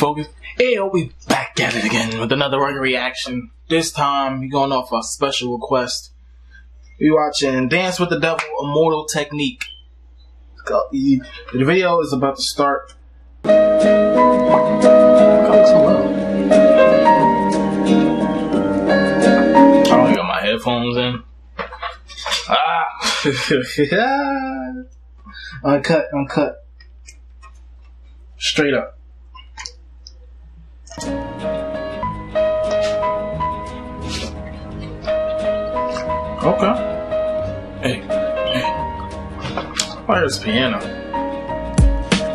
Focus. Hey, we back at it again with another Rugged Reaction. This time, we're going off a special request. We watching Dance with the Devil, Immortal Technique. The video is about to start. I don't got my headphones in. Uncut. Straight up. Okay. Hey. Where's this piano?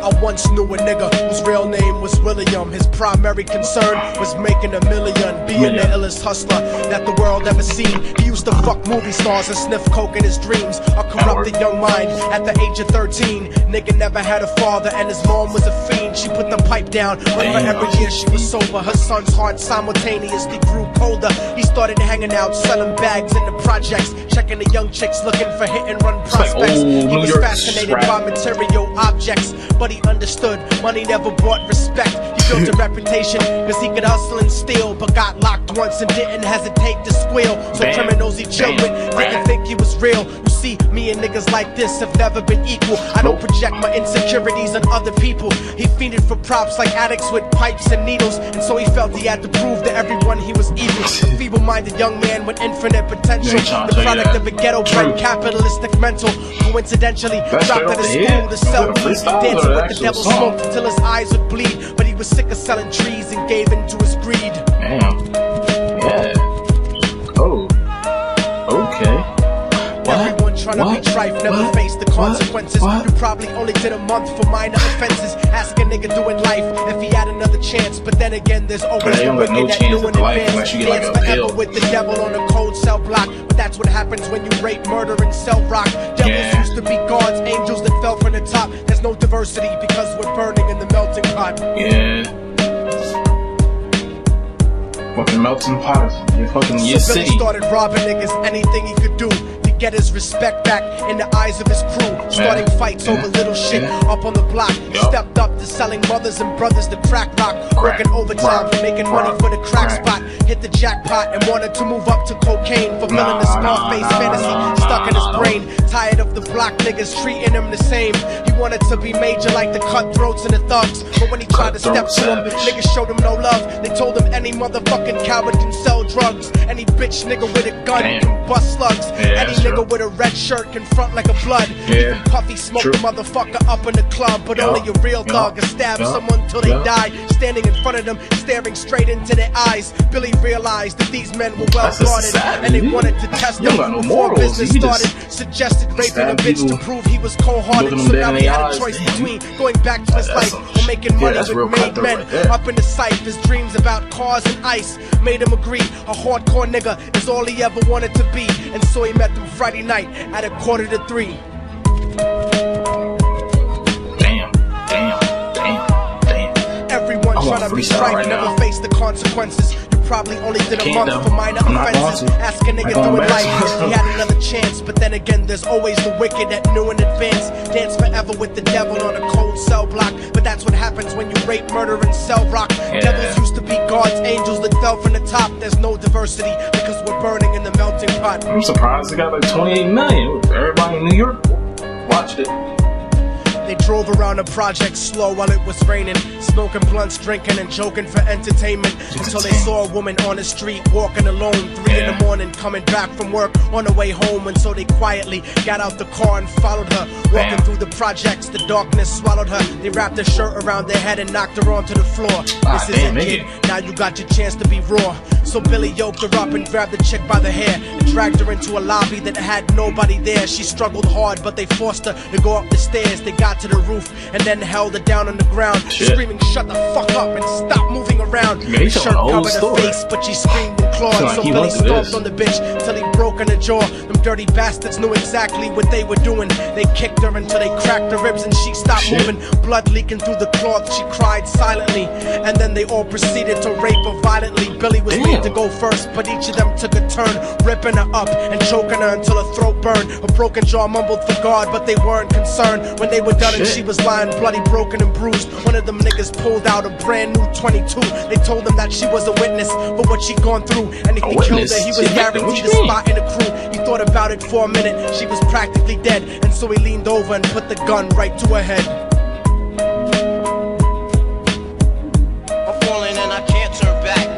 I once knew a nigga whose real name was William. His primary concern was making a million, being the illest hustler that the world ever seen. He used to fuck movie stars and sniff coke in his dreams. A corrupted young mind at the age of 13. Nigga never had a father and his mom was a fiend. She put the pipe down, but for every year she was sober. Her son's heart simultaneously grew colder. He started hanging out, selling bags in the projects, checking the young chicks looking for hit and run prospects. He was fascinated by material objects, but he understood money never brought respect. He built a reputation cause he could hustle and steal, but got locked once and didn't hesitate to squeal. So criminals he chilled with didn't think he was real. You see, me and niggas like this have never been equal. I don't project my insecurities on other people. He fiended for props like addicts with pipes and needles, and so he felt he had to prove to everyone he was evil. A feeble-minded young man with infinite potential, the product of a ghetto-bred capitalistic mental. Coincidentally, dropped out of school to sell weed, dancing with the devil smoked until his eyes would bleed. But he was sick of selling trees and gave in to his greed. Damn. Yeah. Oh. Okay. Everyone trying to be trife, never face the consequences. You probably only did a month for minor offenses. Ask a nigga doing life if he had another chance. But then again, there's always the wicked that knew in advance. Dance forever with the devil on a cold cell block. But that's what happens when you rape, murder, and sell rock. Devils used to be gods, angels that fell from the top. There's no diversity because we're burning in the melting pot. Yeah. Fucking melting pot. You're fucking your so city. Billy started robbing niggas anything he could do to get his respect back in the eyes of his crew. Starting fights over little shit up on the block. Stepped up to selling mothers and brothers to crack rock. Working overtime, making money for the crack spot. Hit the jackpot and wanted to move up to cocaine. Fulfilling the Scarface fantasy stuck in his brain. Tired of the block niggas treating him the same. He wanted to be major like the cutthroats and the thugs. But when he tried to step to him, niggas showed him no love. They told him any motherfucking coward can sell drugs. Any bitch nigga with a gun can bust slugs. Any nigga with a red shirt can front like a blood. Even Puffy smoked the motherfucker up in the club. But only a real thug can stab someone till they die. Standing in front of them, staring straight into their eyes. Billy realized that these men were well guarded, and they wanted to test him before business started. Suggested raping a bitch to prove he was cold-hearted. So now he had a choice between going back to his life or making money with made men. Up in the sight, his dreams about cars and ice made him agree a hardcore nigga is all he ever wanted to be. And so he met them Friday night at 2:45. Damn. Everyone trying to be strife, never face the consequences. You probably only did a month for minor offenses. Ask a nigga doing life if he had another chance. But then again, there's always the wicked that knew in advance. Dance forever with the devil on a cold cell block. But that's what happens when you rape, murder, and sell rock. Devils used to be gods, angels that fell from the top. There's no diversity because we're burning in the melting pot. I'm surprised it got like 28 million. Everybody in New York watched it. They drove around the project slow while it was raining, smoking blunts, drinking, and joking for entertainment. Until they saw a woman on the street walking alone, 3 in the morning, coming back from work on her way home. And so they quietly got out the car and followed her. Walking through the projects, the darkness swallowed her. They wrapped her shirt around their head and knocked her onto the floor. This is it, kid. Now you got your chance to be raw. So Billy yoked her up and grabbed the chick by the hair and dragged her into a lobby that had nobody there. She struggled hard, but they forced her to go up the stairs. They got to the roof and then held her down on the ground, screaming, "Shut the fuck up and stop moving around." The shirt covered her face, but she screamed and clawed. So Billy stomped on the bitch till he broke in her jaw. Them dirty bastards knew exactly what they were doing. They kicked her until they cracked her ribs and she stopped moving. Blood leaking through the cloth, she cried silently. And then they all proceeded to rape her violently. Billy was made to go first, but each of them took a turn, ripping her up and choking her until her throat burned. Her broken jaw mumbled for God, but they weren't concerned. When they were done, nothing. She was lying bloody, broken, and bruised. One of them niggas pulled out a brand new 22. They told him that she was a witness for what she'd gone through, and if he killed her, he was guaranteed a spot in the crew. He thought about it for a minute. She was practically dead, and so he leaned over and put the gun right to her head. I'm falling and I can't turn back.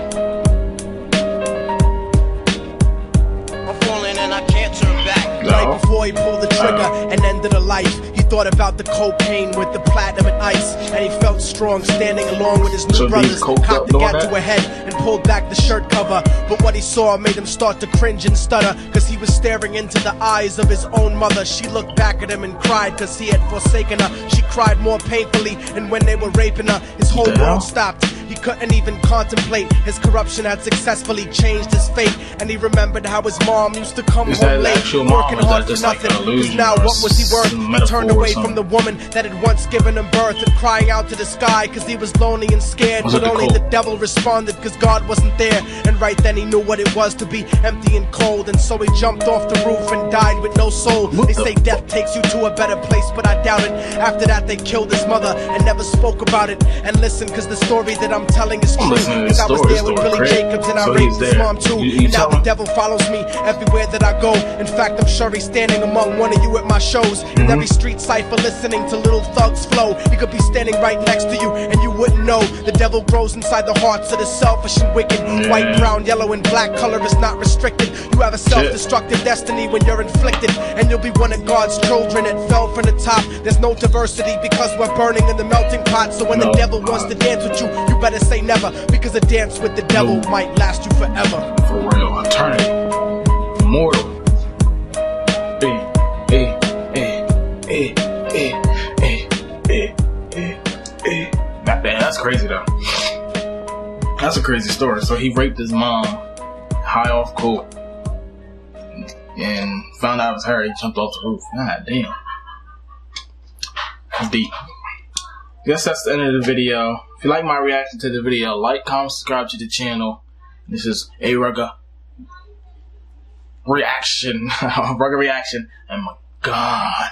I'm falling and I can't turn back. Right before he pulled the trigger and ended her life, he thought about the cocaine with the platinum and ice, and he felt strong standing along with his new brothers. Cocked the gat to her head and pulled back the shirt cover, but what he saw made him start to cringe and stutter, cause he was staring into the eyes of his own mother. She looked back at him and cried cause he had forsaken her. She cried more painfully, and when they were raping her, his whole world stopped. He couldn't even contemplate. His corruption had successfully changed his fate, and he remembered how his mom used to come home late, working hard for nothing. Cause now what was he worth? He turned away from the woman that had once given him birth, and crying out to the sky cause he was lonely and scared. But only the devil responded cause God wasn't there, and right then he knew what it was to be empty and cold, and so he jumped off the roof and died with no soul. They say death takes you to a better place, but I doubt it. After that they killed his mother and never spoke about it. And listen, cause the story that I'm telling is true, cause I was there with Billy Jacobs and I raped his mom too. And now the devil follows me everywhere that I go. In fact, I'm sure he's standing among one of you at my shows. In every street cipher listening to Little Thug's flow. He could be standing right next to you and you wouldn't know. The devil grows inside the hearts of the selfish and wicked. White, brown, yellow, and black color is not restricted. You have a self-destructive destiny when you're inflicted, and you'll be one of God's children that fell from the top. There's no diversity because we're burning in the melting pot. So when the devil wants to dance with you, you better say never, because a dance with the devil might last you forever. For real, eternity. Immortal. That's crazy though. That's a crazy story. So he raped his mom high off coke and found out it was her. He jumped off the roof. God damn. That's deep. Guess that's the end of the video. If you like my reaction to the video, like, comment, subscribe to the channel. This is A.RUGGAREACTION. A Rugger Reaction. And my God.